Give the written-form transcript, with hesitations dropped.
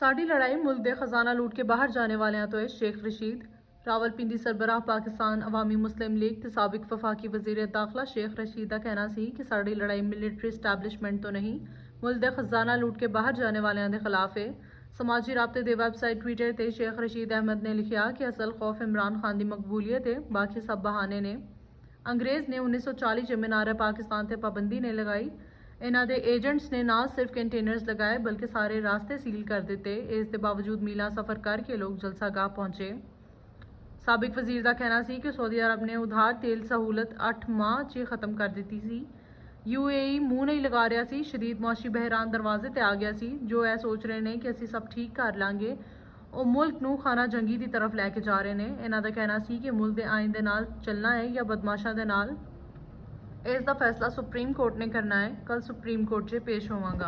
साड़ी लड़ाई मुल्क दे खजाना लूट के बाहर जाने वाले हैं तो है शेख रशीद। रावलपिंडी सरबराह पाकिस्तान अवामी मुस्लिम लीग ते साबिक वफाकी वजीर दाखिला शेख रशीद का कहना सी कि साड़ी लड़ाई मिलिटरी स्टैबलिशमेंट तो नहीं, मुल्क दे खजाना लूट के बाहर जाने वाले दे खिलाफ है। समाजी राबते दे वैबसाइट ट्विटर ते शेख रशीद अहमद ने लिखा कि असल खौफ इमरान खान की मकबूलियत है, बाकी सब बहाने ने। अंग्रेज़ ने 1940 मीनार पाकिस्तान ते पाबंदी ने लगाई। इन्हों के एजेंट्स ने ना सिर्फ कंटेनर्स लगाए बल्कि सारे रास्ते सील कर दिते। इसके बावजूद मीला सफ़र करके लोग जलसा गाह पहुंचे। साबिक वजीर का कहना सी कि सऊदी अरब ने उधार तेल सहूलत 8 माह च खत्म कर दी सी। UAE मुंह नहीं लगा रहा सी, शदीद मुआशी बहरान दरवाजे ते आ गया सी। जो है सोच रहे हैं कि असी सब ठीक कर लांगे, और मुल्क नूं खाना जंगी की तरफ लैके जा रहे हैं। इन्हों का कहना सी कि मुल्क के आइन दे नाल चलना है या बदमाशा दे नाल। इसका फैसला सुप्रीम कोर्ट ने करना है। कल सुप्रीम कोर्ट 'च पेश होवांगा।